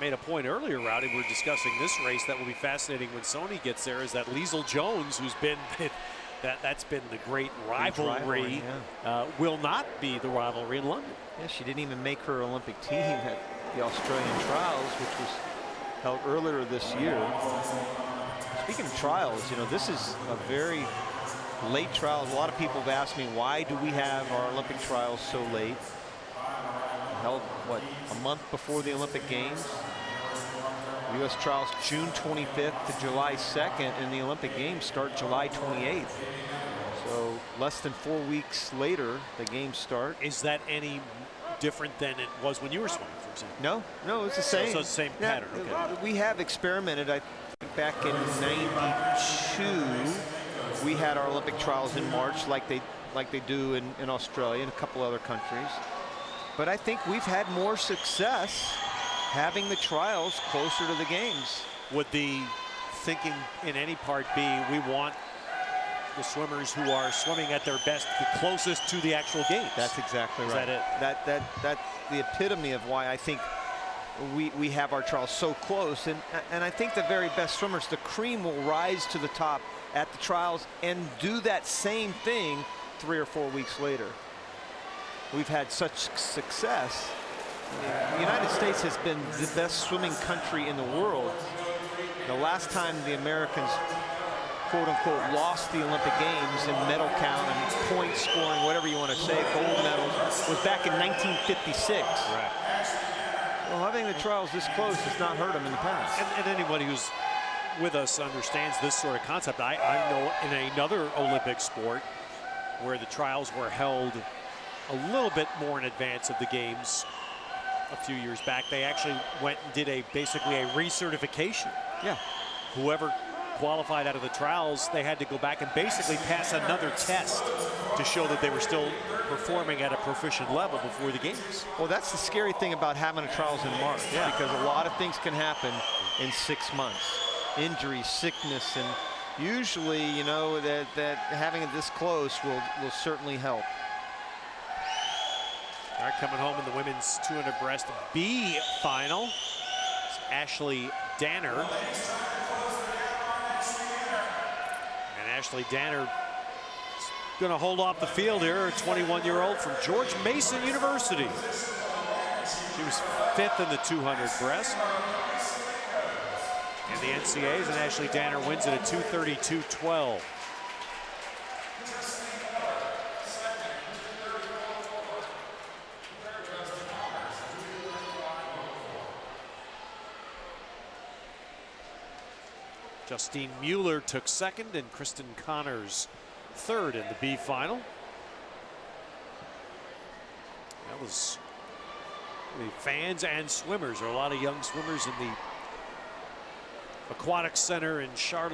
made a point earlier, Rowdy. We're discussing this race that will be fascinating when Sony gets there. Is that Liesl Jones, who's been that's been the great rivalry, will not be the rivalry in London. Yeah, she didn't even make her Olympic team at the Australian trials, which was held earlier this year. Speaking of trials, you know, this is a very late trial. A lot of people have asked me, why do we have our Olympic trials so late? Held, what, a month before the Olympic Games? U.S. trials June 25th to July 2nd, and the Olympic Games start July 28th. So less than 4 weeks later, the games start. Is that any different than it was when you were swimming, for example? No, no, it's the same. So it's the same pattern. Okay. We have experimented. I think back in '92, we had our Olympic trials in March, like they do in Australia and a couple other countries. But I think we've had more success having the trials closer to the games. Would the thinking in any part be we want the swimmers who are swimming at their best the closest to the actual games? That's exactly right. Is that it? That's the epitome of why I think we have our trials so close. And I think the very best swimmers, the cream, will rise to the top at the trials and do that same thing 3 or 4 weeks later. We've had such success. The United States has been the best swimming country in the world. The last time the Americans, quote unquote, lost the Olympic Games in medal count and point scoring, whatever you want to say, gold medals, was back in 1956. Right. Well, having the trials this close has not hurt them in the past. And anybody who's with us understands this sort of concept. I know in another Olympic sport where the trials were held a little bit more in advance of the games a few years back, they actually went and did basically a recertification. Yeah. Whoever qualified out of the trials, they had to go back and basically pass another test to show that they were still performing at a proficient level before the games. Well, that's the scary thing about having the trials in March, because a lot of things can happen in 6 months. Injury, sickness, and usually, you know, that having it this close will certainly help. All right, coming home in the women's 200 breast B final, it's Ashley Danner. And Ashley Danner is going to hold off the field here, a 21-year-old from George Mason University. She was 5th in the 200 breast in the NCAAs, and Ashley Danner wins it at 2:32.12. Justine Mueller took 2nd, and Kristen Connors 3rd in the B final. That was the fans and swimmers. There are a lot of young swimmers in the Aquatic Center in Charlotte.